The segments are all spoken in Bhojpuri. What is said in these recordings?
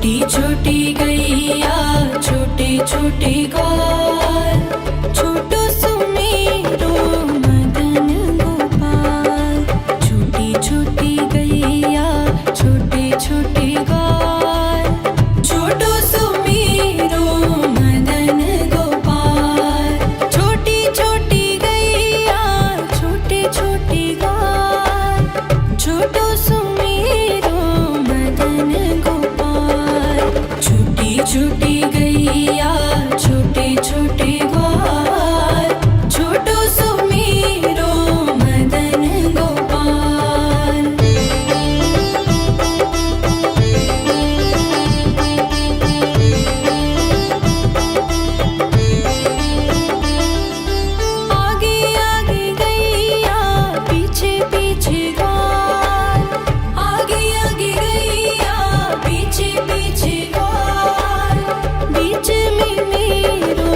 छोटी छोटी गैया छोटे छोटे ग्वाल, छोटो सुमेरो मदन गोपाल। छोटी छोटी गैया छोटे छोटे ग्वाल, छोटो सुमेरो मदन गोपाल। छोटी छोटी गैया छोटे छोटे ग्वाल, छोटो सुमेरो मदन गोपाल। छोटी छोटी गैया छोटे छोटे ग्वाल, छोटो सुमेरो मदन गोपाल। आगे आगे गैया पीछे पीछे ग्वाल, आगे आगे गैया पीछे पीछे ग्वाल। बीच में मेरो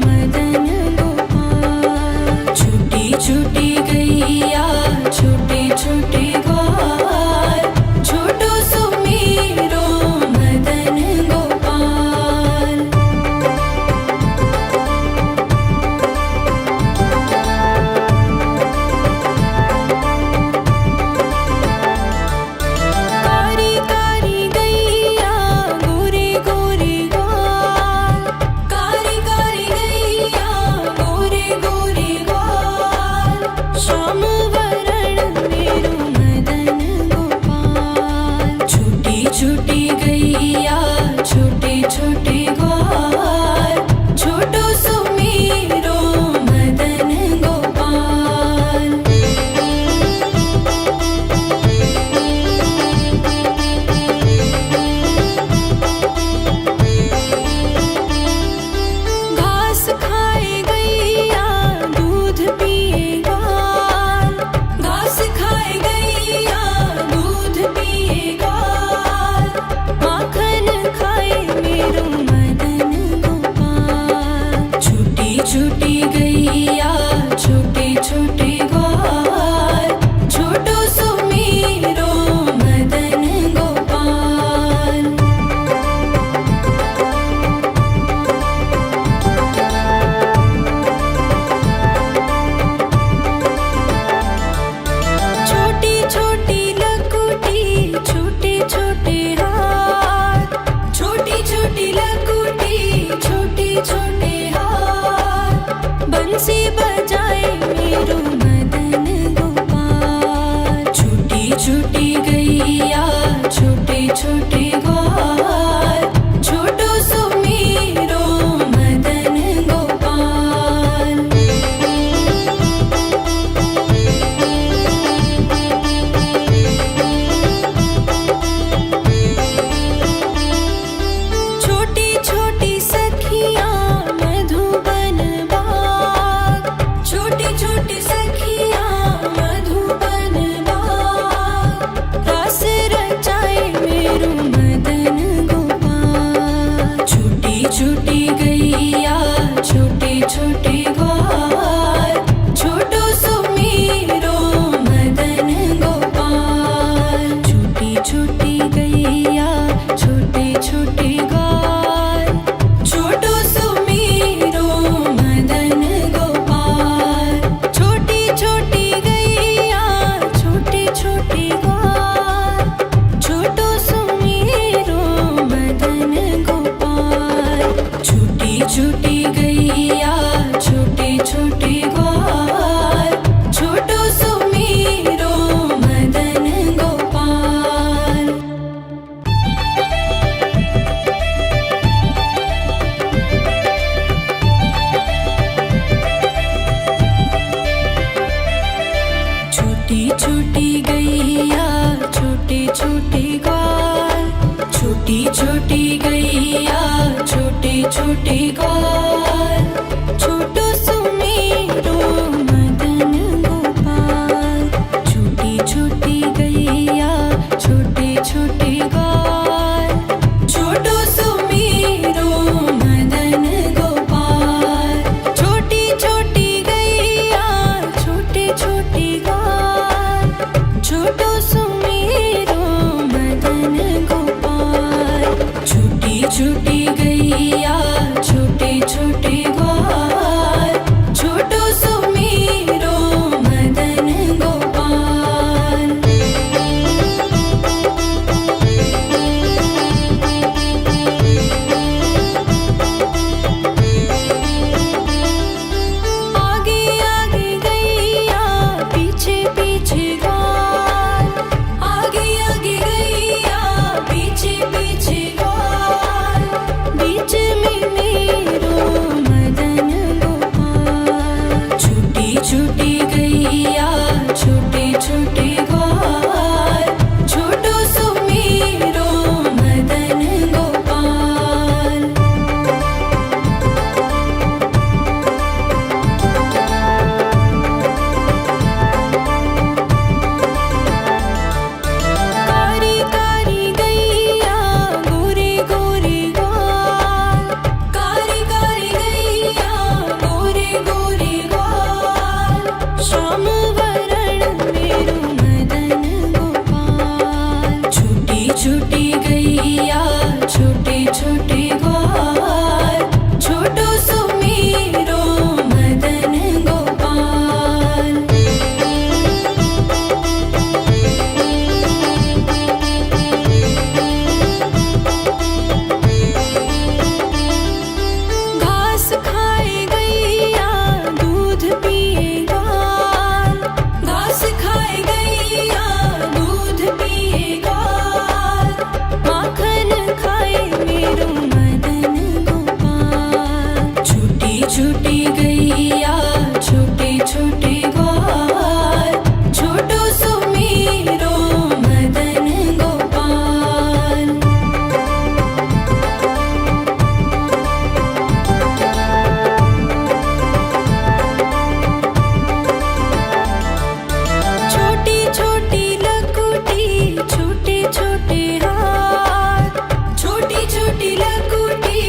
मदन गोपाल। छोटी छोटी गैया छोटे छोटे ग्वाल, छोटो सुमेरो मदन गोपाल। कारी कारी गैया गोरे गोरे ग्वाल, कारी कारी गैया गोरे गोरे ग्वाल। श्याम वरण मेरो मदन गोपाल। छोटी छोटी गैया छोटे छोटे ग्वाल, छोटो सुमेरो मदन गोपाल। घास खाए गैया दूध पिए ग्वाल, घास खाए गैया दूध पिए ग्वाल। माखन खाए मेरो मदन गोपाल। छोटी छोटी गैया छोटे छोटे ग्वाल, छोटो सुमेरो मदन गोपाल। छोटी छोटी लकुटी छोटे छोटे हाथ, छोटी छोटी लकुटी छोटे छोटे हाथ। बंसी बजाए मेरो मदन गोपाल। छोटी छोटी गैया छोटे छोटे ग्वाल, छोटो सुमेरो मदन गोपाल। छोटी छोटी सखियाँ मधुबन बाग, छोटी छोटी सखियाँ मधुबन बाग। रास रचाए मेरो मदन गोपाल। छोटी छोटी गैया छोटे छोटे ग्वाल, छोटो सुमेरो मदन गोपाल। छोटी छोटी गैया छोटे छोटे ग्वाल, छोटो सुमेरो मदन गोपाल। छोटी छोटी गैया छोटे छोटे ग्वाल, छोटो सुमेरो मदन गोपाल। छोटी छोटी गैया छोटे छोटे ग्वाल, छोटो सुमेरो मदन गोपाल। छोटी छोटी गैया छोटे छोटे ग्वाल, छोटी छोटी गैया छोटे छोटे ग्वाल, छोटो सुमेरो मदन गोपाल। छोटी छोटी गैया छोटे छोटे ग्वाल, छोटो सुमेरो मदन गोपाल। छोटी छोटी गैया छोटे छोटे ग्वाल, छोटो सुमेरो मदन गोपाल। छूटी गैया छोटे छोटे ग्वाल छोटो सुमेरो मदन गोपाल। आगे आगे गैया पीछे पीछे ग्वाल आगे आगे गैया पीछे पीछे ग्वाल बीच में मेरो मदन गोपाल। छूटी छूटी गैया छोटे छोटे ग्वाल छोटो सुमेरो मदन गोपाल। कारी कारी गैया गोरे गोरे ग्वाल कारी कारी गैया गोरे गोरे ग्वाल श्याम वरण मेरो मदन गोपाल। छूटी छूटी गैया छोटे छोटे ग्वाल छोटो सुमेरो मदन गोपाल। घास खाए गैया दूध पिए ग्वाल घास खाए गैया दूध पिए ग्वाल माखन खाए मेरो मदन गोपाल। छूटी छूटी गैया छोटे छोटे ग्वाल छोटो सुमेरो मदन गोपाल। छोटी छोटी लकुटी छोटे छोटे हाथ छोटी छोटी लकुटी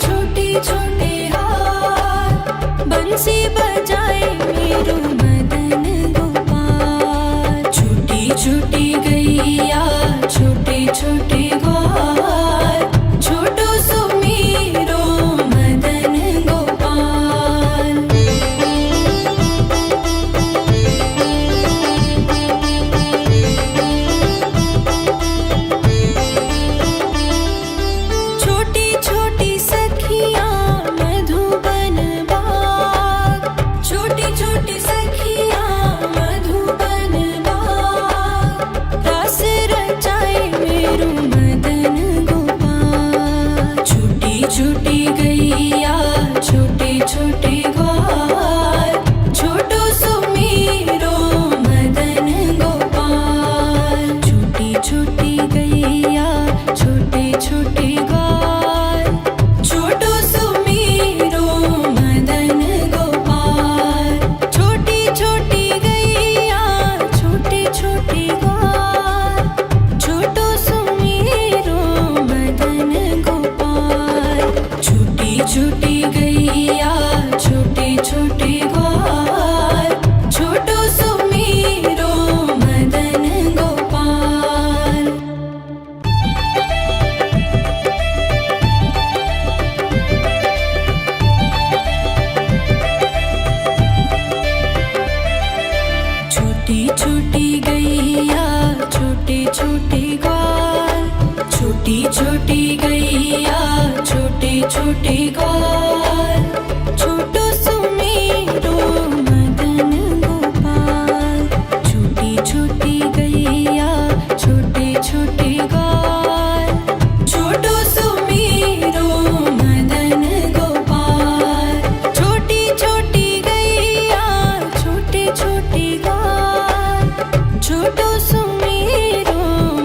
छोटे छोटे हाथ बंसी बजाए मेरो मदन गोपाल। छूटी छूटी गैया छोटे छोटे ग्वाल छोटो सुमेरो मदन गोपाल। छोटी छोटी सखियाँ मधुबन बाग छोटी छोटी सखियाँ मधुबन बाग रस रचाए मेरो मदन गोपाल। छूटी छूटी गैया छोटे छोटे ग्वाल छोटो सुमेरो मदन गोपाल। छूटी छूटी गैया छोटे छोटे ग्वाल छोटो सुमेरो मदन गोपाल। छोटी छोटी गैया छोटे छोटे ग्वाल छोटो सुमेरो मदन गोपाल। छूटी छूटी गैया छोटे छोटे ग्वाल छोटो सुमेरो मदन गोपाल। छोटी छोटी गैया छोटे छोटे ग्वाल छोटी छोटी गैया छोटे छोटे ग्वाल छोटो सुमेरो मदन गोपाल। छोटी छोटी गैया छोटे छोटे ग्वाल छोटो सुमेरो मदन गोपाल। छोटी छोटी गैया छोटे छोटे ग्वाल छोटो सुमेरो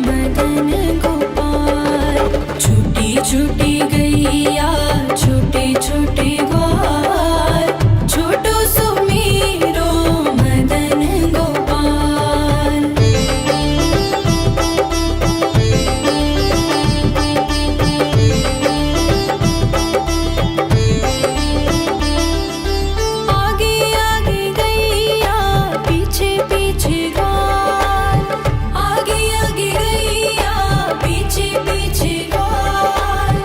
मदन गोपाल। छूटी छूटी गैया छोटे छोटे ग्वाल छोटो सुमेरो मदन गोपाल। आगे आगे गैया पीछे पीछे ग्वाल आगे आगे गैया पीछे पीछे ग्वाल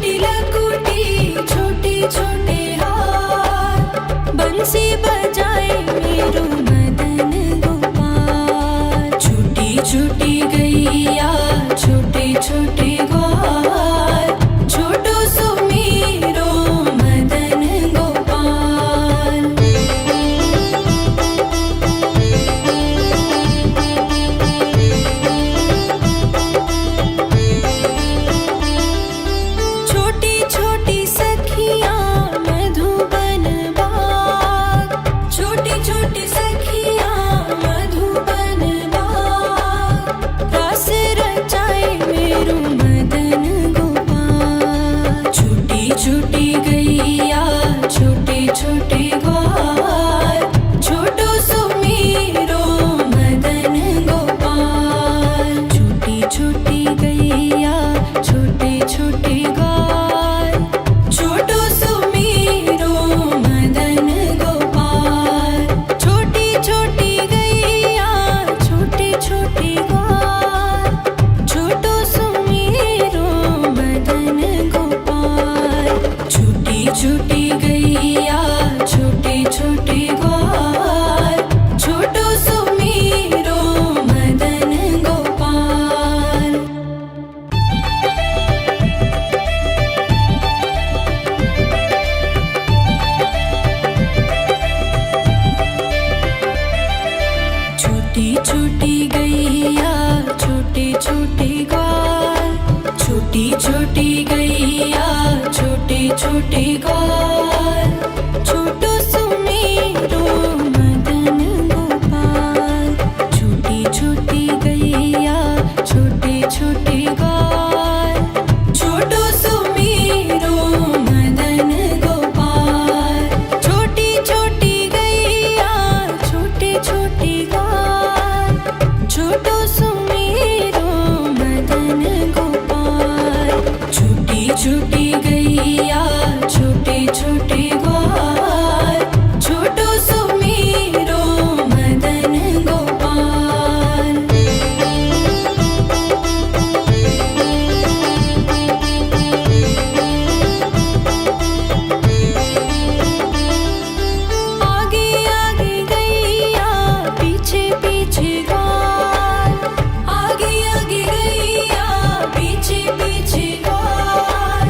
छोटी लकुटी छोटे छोटे हाथ बंसी बजाए मेरो मदन गोपाल। छोटी छोटी गैया छोटे छोटे ग्वाल छोटो सो मेरो मदन गोपाल। छोटी छोटी सखियाँ मधुबन बाग छोटी छोटी सखियाँ मधुबन बाग रास रचाए मेरो मदन गोपाल। छोटी छोटी गैया छोटे छोटे ग्वाल छोटो सो मेरो मदन गोपाल। छोटी छोटी गैया छोटे छोटे ग्वाल छोटो सो मेरो मदन गोपाल। छोटी छोटी गैया छोटे छोटे ग्वाल छोटो सो मेरो मदन गोपाल। छोटी छोटी गैया छोटे छोटे ग्वाल छोटो सो मेरो मदन गोपाल। छोटी छोटी गैया छोटे छोटे ग्वाल छोटी छोटी गैया छोटे छोटे ग्वाल छोटो सो मेरो मदन गोपाल। छोटी छोटी गैया छोटे छोटे ग्वाल छोटो सो मेरो मदन गोपाल। छोटी छोटी गैया छोटे छोटे ग्वाल छोटो सो मेरो मदन गोपाल। छोटी छोटी गैया छोटे छोटे ग्वाल छोटो सो मेरो मदन गोपाल। आगे आगे गैया पीछे पीछे ग्वाल आगे आगे गैया पीछे पीछे ग्वाल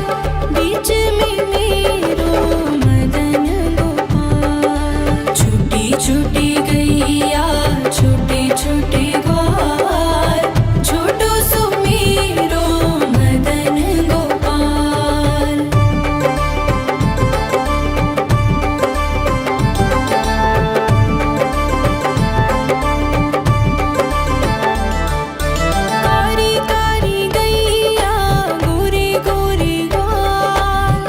बीच में मेरो मदन गोपाल। छोटी छोटी गैया छोटे छोटे ग्वाल छोटो सो मेरो मदन गोपाल। कारी कारी गैया गोरे गोरे ग्वाल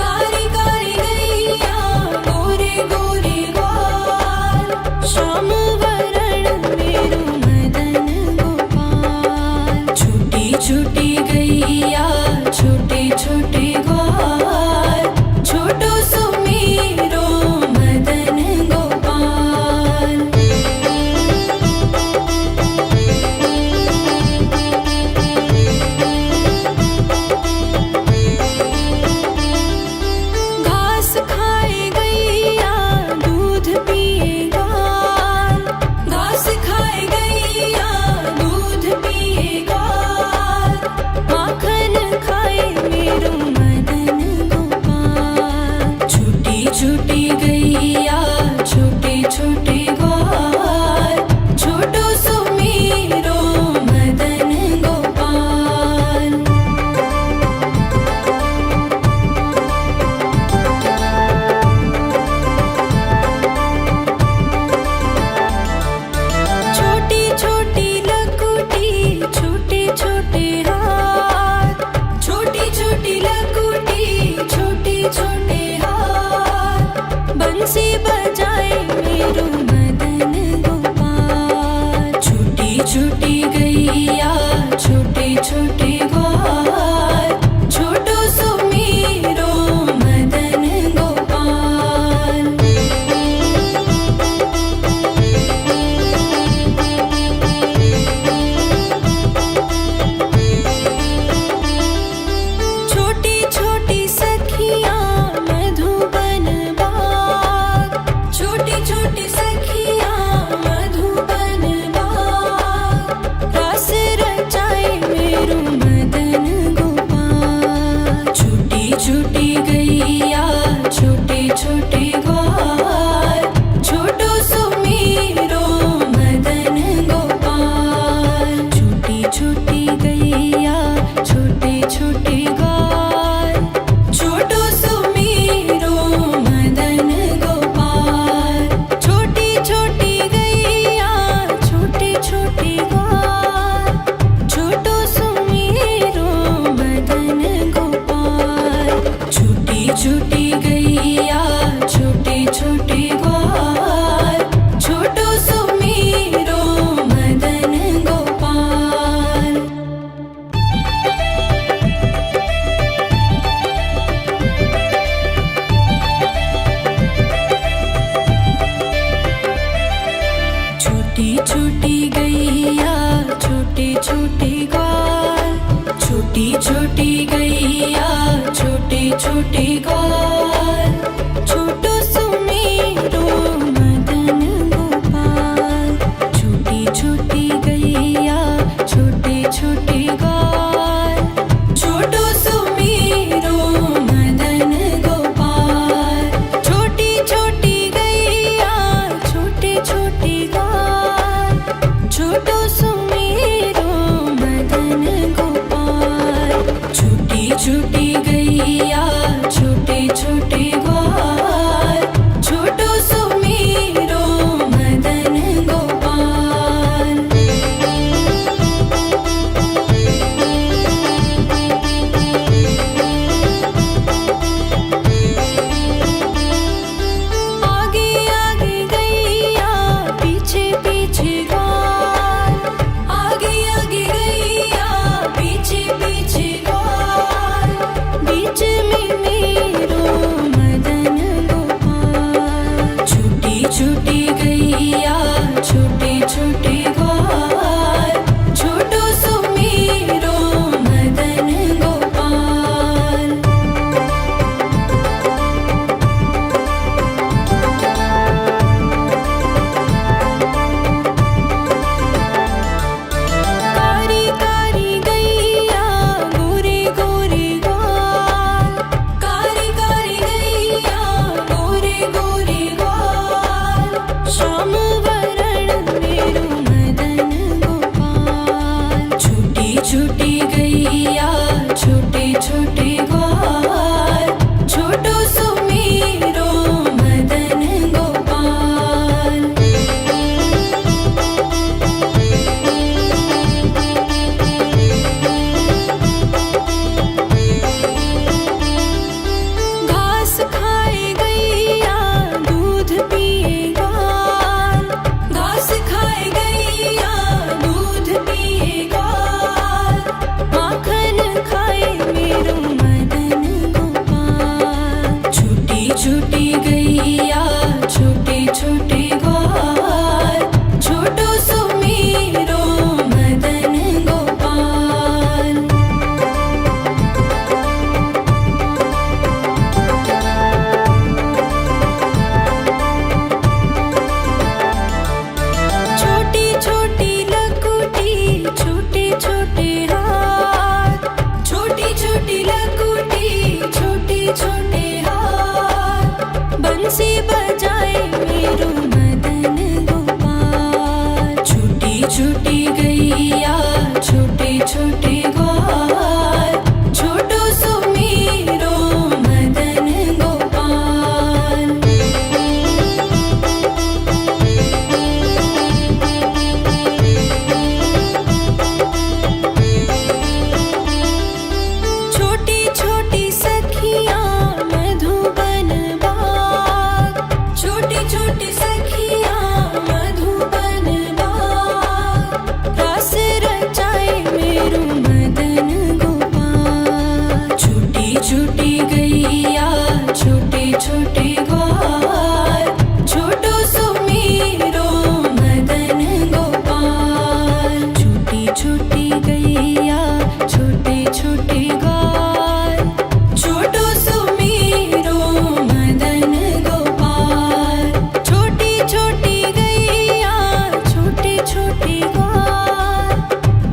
कारी कारी गैया गोरे गोरे ग्वाल श्याम वरण मेरो मदन गोपाल। छोटी छोटी गैया छोटे छोटे ग्वाल छोटो सो मेरो मदन गोपाल। घास खाए गैया दूध पिए ग्वाल घास खाए गैया दूध पिए ग्वाल माखन खाए मेरो मदन गोपाल। छोटी छोटी गैया छोटे छोटे ग्वाल छोटो सो मेरो मदन गोपाल। छोटी छोटी लकुटी छोटे छोटे हाथ छोटी छोटी लकुटी छोटे छोटे हाथ बंसी बजाए मेरो मदन गोपाल। छोटी छोटी गैया छोटे छोटे ग्वाल छोटो सो मेरो मदन गोपाल। छोटी छोटे ग्वाल, छोटो सुमेरो मदन गोपाल। छोटी छोटी गैया छोटे छोटे ग्वाल, छोटो सुमेरो मदन गोपाल। छोटी छोटी गैया छोटे छोटे ग्वाल, छोटो सुमेरो मदन गोपाल। छोटी छोटी गैया छोटे छोटे ग्वाल, छोटो सुमेरो मदन गोपाल। आगे आगे गैया पीछे पीछे ग्वाल, आगे आगे गैया पीछे पीछे ग्वाल। बीच में मेरो मदन गोपाल। छोटी छोटी गैया छोटे छोटे ग्वाल, छोटो सुमेरो मदन गोपाल। कारी कारी गैया गोरे गोरे ग्वाल, कारी कारी गैया गोरे गोरे ग्वाल। श्याम वरण मेरो मदन गोपाल। छोटी छोटी गैया छोटे छोटे ग्वाल, छोटो सुमेरो मदन गोपाल। घास खाए गैया दूध पिए ग्वाल, घास खाए गैया दूध पिए ग्वाल। माखन खाए मेरो मदन गोपाल। छोटी छोटी गैया छोटे छोटे ग्वाल, छोटो सुमेरो मदन गोपाल। छोटी छोटी लकुटी छोटे छोटे हाथ, छोटी छोटी लकुटी छोटे छोटे हाथ। बंसी बजाए मेरो मदन गोपाल। छोटी छोटी गैया छोटे छोटे ग्वाल, छोटो सुमेरो मदन गोपाल। छोटी छोटी सखियाँ मधुबन बाग, छोटी छोटी सखियाँ मधुबन बाग। रस रचाए मेरो मदन गोपाल। छोटी छोटी गैया छोटे छोटे ग्वाल, छोटो सुमेरो मदन गोपाल। छोटी छोटी गैया छोटे छोटे ग्वाल, छोटो सुमेरो मदन गोपाल। छोटी छोटी गैया छोटे छोटे ग्वाल,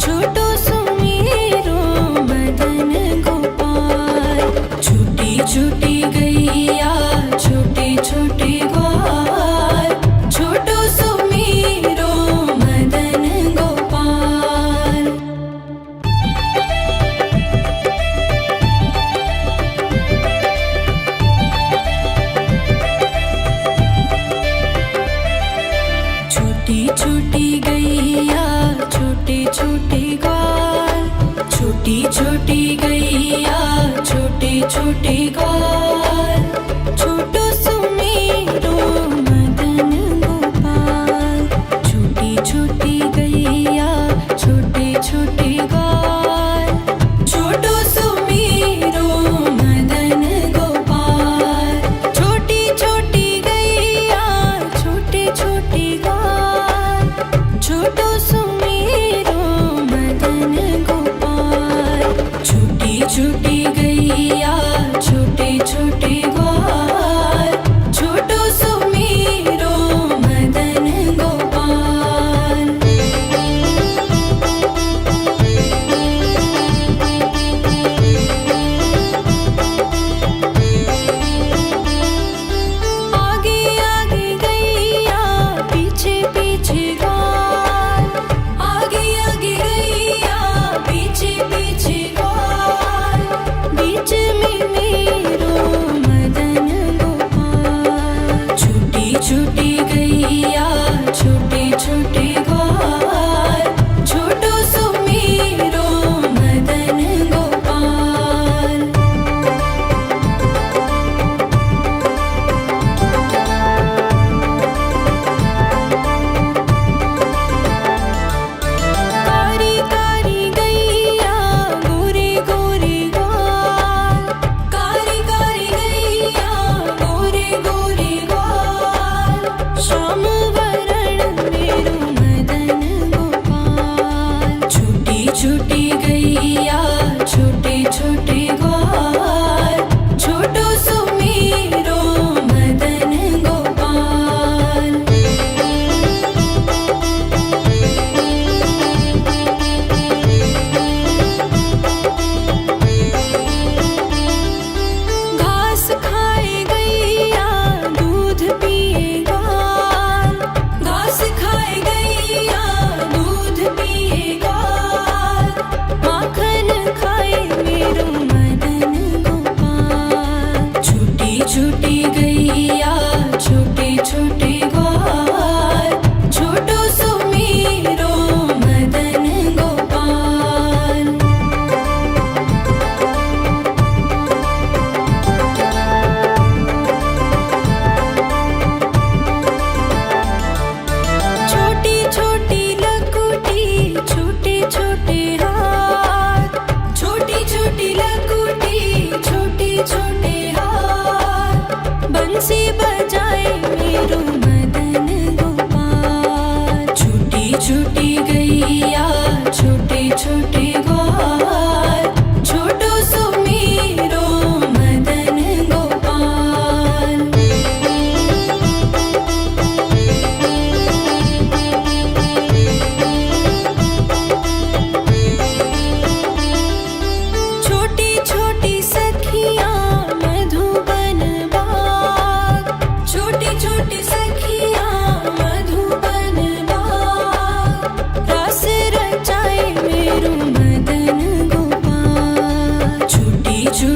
छोटो सुमेरो मदन गोपाल। छोटी छोटी गैया छोटे छोटे ग्वाल, छोटो सुमेरो मदन गोपाल। छोटी छोटी गैया छोटे छोटे ग्वाल, छोटी छोटी गैया छोटे छोटे ग्वाल। छोटो सुमेरो मदन गोपाल। छोटी छोटी गैया छोटे छोटे ग्वाल, छोटो सुमेरो मदन गोपाल। छोटी छोटी गैया छोटे छोटे ग्वाल, छोटो सुमेरो मदन गोपाल। छोटी छोटी गैया छोटे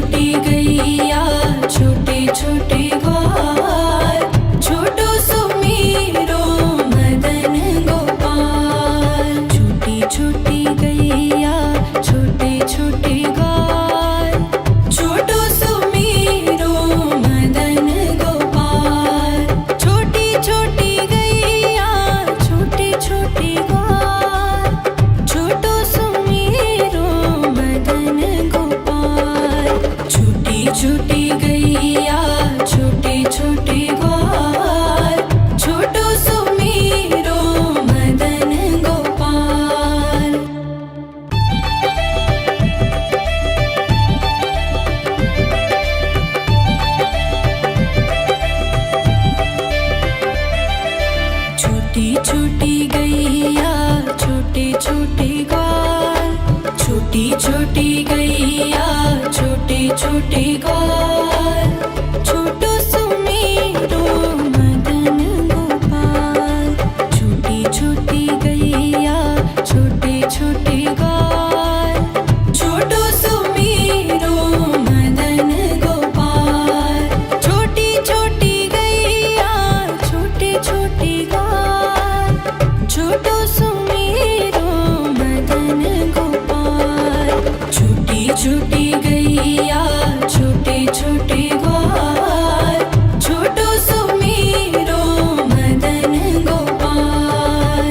छोटी गैया छोटे छोटे ग्वाल, छोटो सुमीरो मदन गोपाल। छोटी छोटी गैया छोटे छोटे ग्वाल, छोटो सुमीरो मदन गोपाल। छोटी छोटी गैया छोटे छोटे ग्वाल, छोटो सुमीरो मदन गोपाल। छोटी छोटी गैया छोटे छोटे ग्वाल, छोटो सुमीरो मदन गोपाल। छोटी छोटी गैया छोटे छोटे ग्वाल, छोटी छोटी गैया छोटे छोटे ग्वाल, छोटो सुमीरो मदन गोपाल। छोटी छोटी गैया छोटे छोटे ग्वाल, छोटो सुमीरो मदन गोपाल। छोटी छोटी गैया छोटे छोटे ग्वाल, छोटो सुमीरो मदन गोपाल। छोटी छोटी गैया छोटे छोटे ग्वाल, छोटो सुमीरो मदन गोपाल।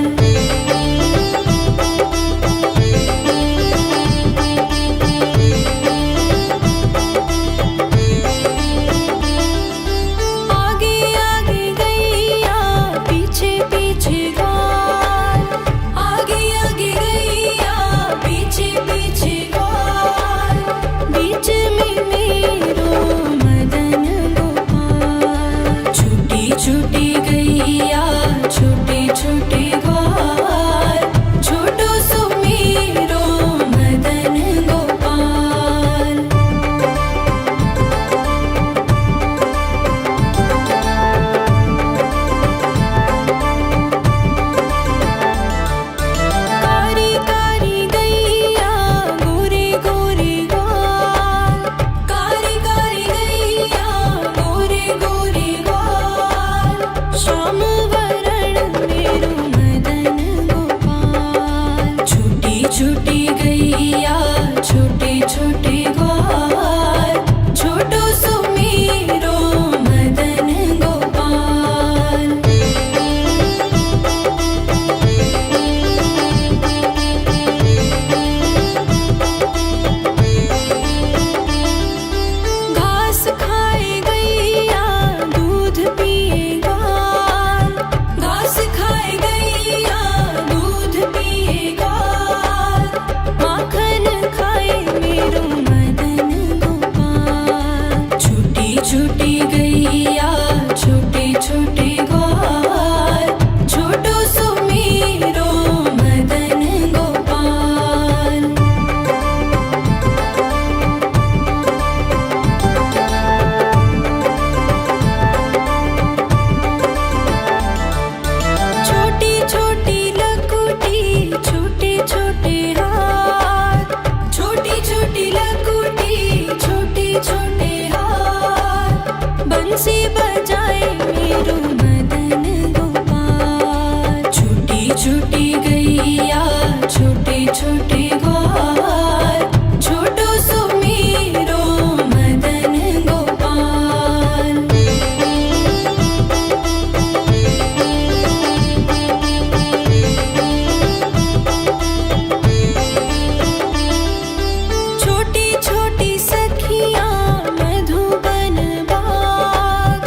आगे आगे गैया पीछे पीछे ग्वाल, आगे आगे गैया पीछे पीछे ग्वाल। बीच में मेरो मदन गोपाल। छोटी छोटी गैया छोटे छोटे ग्वाल, छोटो सुमीरो मदन गोपाल। कारी कारी गैया गोरे गोरे ग्वाल, कारी कारी गैया गोरे गोरे ग्वाल। श्याम वरण मेरो मदन गोपाल। छोटी छोटी गैया छोटे छोटे ग्वाल, छोटो सुमीरो मदन गोपाल। घास खाए गैया दूध पिए ग्वाल, घास खाए गैया दूध पिए ग्वाल। माखन खाए मेरो मदन गोपाल। छोटी छोटी गैया छोटे छोटे ग्वाल, छोटो सुमीरो मदन गोपाल। छोटी छोटी लकुटी छोटे छोटे हाथ, छोटी छोटी लकुटी छोटे छोटे हाथ। बंसी बजाए मेरो मदन गोपाल। छोटी छोटी गैया छोटे छोटे ग्वाल, छोटो सुमीरो मदन गोपाल। छोटी छोटी सखियाँ मधुबन बाग,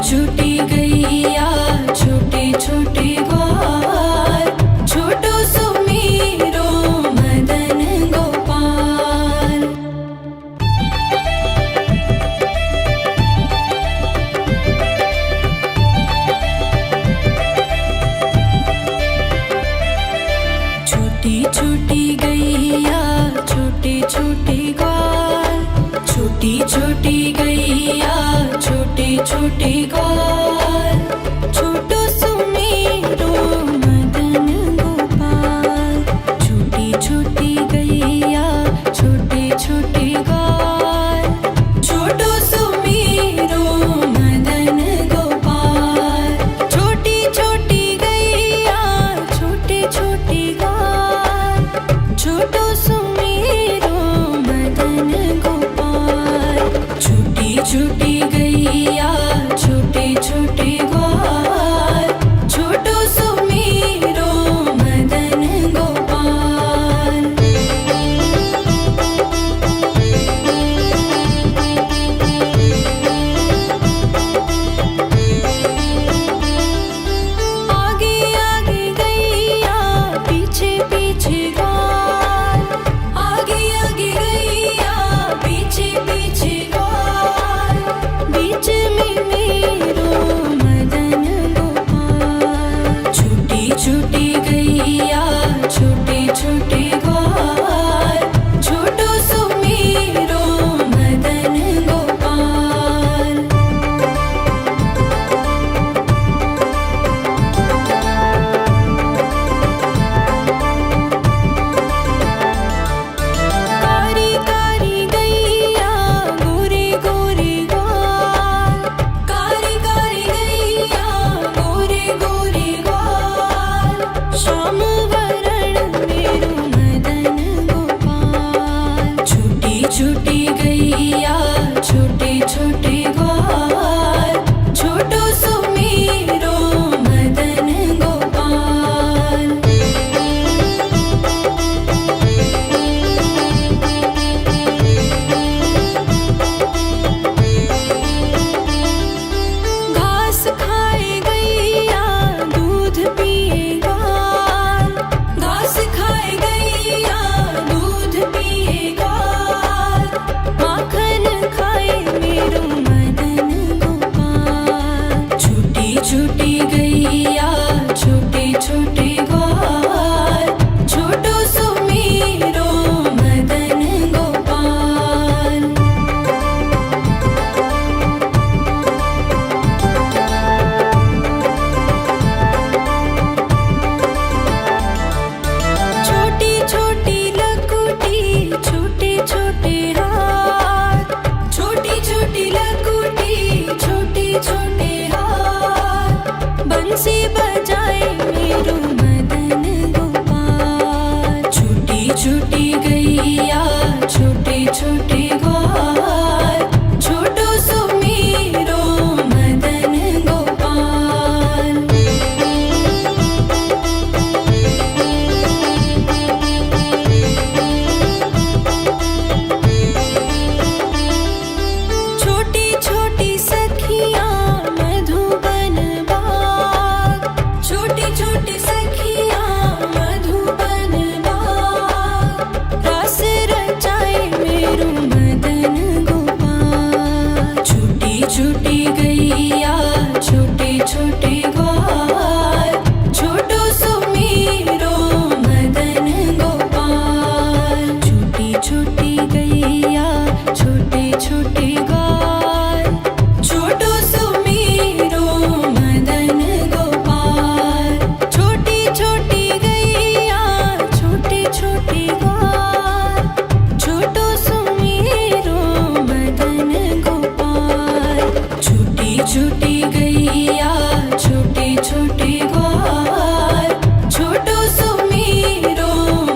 छोटी गैया छोटे छोटे ग्वाल, छोटो सुमीरो मदन गोपाल। छोटी छोटी गैया छोटे छोटे ग्वाल, छोटी छोटी गैया छोटे छोटे ग्वाल, छोटो सुमीरो मदन गोपाल। छोटी छोटी गैया छोटे छोटे ग्वाल, छोटो सुमीरो मदन गोपाल। छोटी छोटी गैया छोटे छोटे ग्वाल, छोटो सुमीरो मदन गोपाल। छोटी छोटी गैया छोटे छोटे ग्वाल, छोटो सुमीरो मदन गोपाल। आगे आगे गैया पीछे पीछे ग्वाल, आगे आगे गैया पीछे पीछे ग्वाल, बीच में मेरो मदन गोपाल। छोटी छोटी गैया छोटे छोटे ग्वाल, छोटो सुमीरो मदन गोपाल। कारी कारी गैया गोरे गोरे ग्वाल, कारी कारी गैया गोरे गोरे ग्वाल, श्याम वरण मेरो मदन गोपाल। छोटी छोटी गैया छोटे छोटे ग्वाल, छोटो सुमीरो मदन गोपाल। घास खाए गैया दूध पिए ग्वाल, घास खाए गैया दूध पिए ग्वाल, माखन खाए मेरो मदन गोपाल। छोटी छोटी गैया छोटे छोटे ग्वाल, छोटो सुमीरो मदन गोपाल। छोटी छोटी लकुटी छोटे छोटे हाथ, छोटी छोटी लकुटी छोटे छोटे हाथ, बंसी बजाए मेरो मदन गोपाल। छोटी छोटी गैया छोटे छोटे ग्वाल, छोटो सुमीरो मदन गोपाल। छोटी छोटी सखियाँ मधुबन बाग, छोटी छोटी सखियाँ मधुबन बाग, रस रचाए मेरो मदन गोपाल। छोटी छोटी गैया छोटे छोटे ग्वाल, छोटो सुमीरो मदन गोपाल। छोटी छोटी गैया छोटे छोटे ग्वाल, छोटो सुमीरो मदन गोपाल। छोटी छोटी गैया छोटे छोटे ग्वाल, छोटो सुमीरो मदन गोपाल। छोटी छोटी गैया छोटे छोटे ग्वाल, छोटो सुमीरो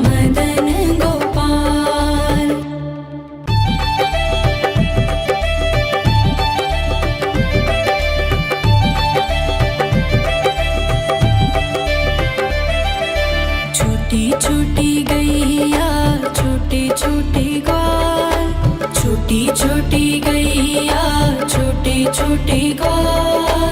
मदन गोपाल। छोटी छोटी गैया छोटे छोटे ग्वाल, छोटी छोटी गैया छोटे छोटे ग्वाल,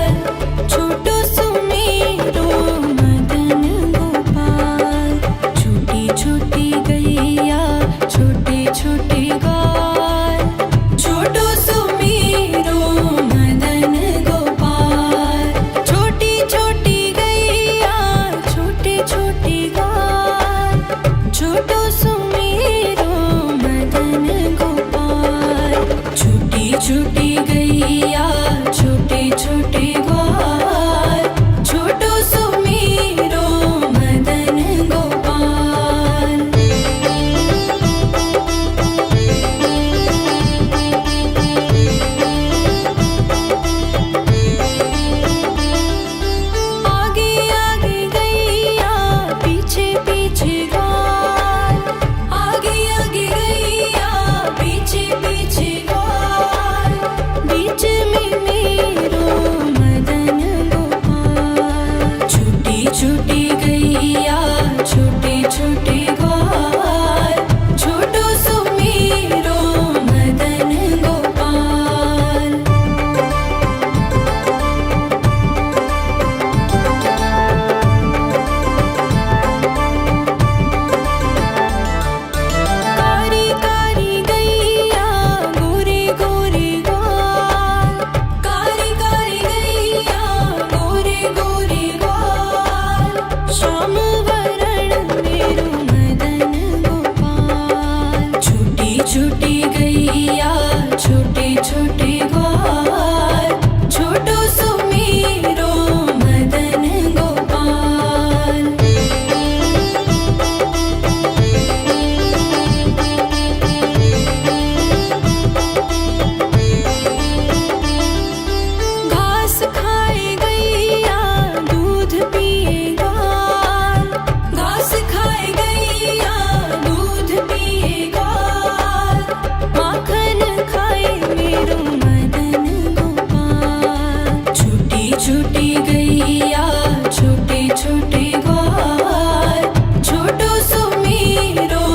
छोटी गैया छोटे छोटे ग्वाल, छोटो सुमेरो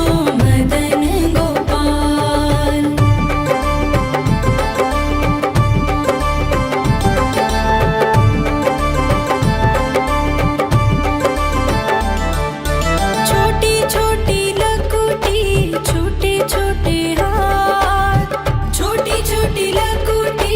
मदन गोपाल। छोटी छोटी लकुटी छोटे छोटे हाथ, छोटी छोटी लकुटी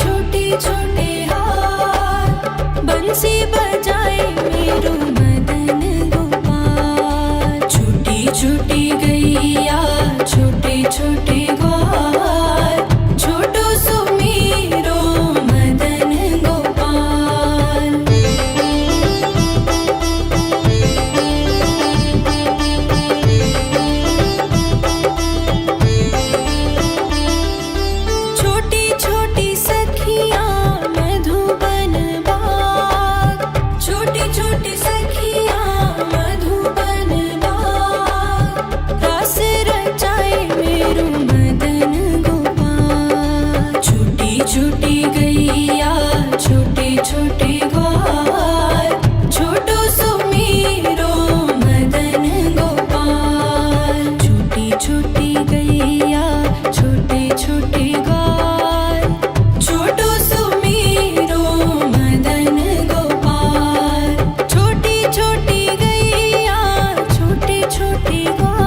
छोटे छोटे हाथ, बंसी बजाए मेरो मदन गोपाल। छोटी छोटी गैया छोटे छोटे ग्वाल, छोटो सुमेरो मदन गोपाल। छोटी छोटी सखियाँ मधुबन बाग, छोटी छोटी सखियाँ मधुबन बाग, रास रचाए मेरो मदन गोपाल। छोटी छोटी गैया छोटे छोटे ग्वाल, छोटो सुमेरो मदन गोपाल। छोटी छोटी गैया छोटे छोटे ग्वाल, छोटो सुमेरो मदन गोपाल। छोटी छोटी गैया छोटे छोटे ग्वाल,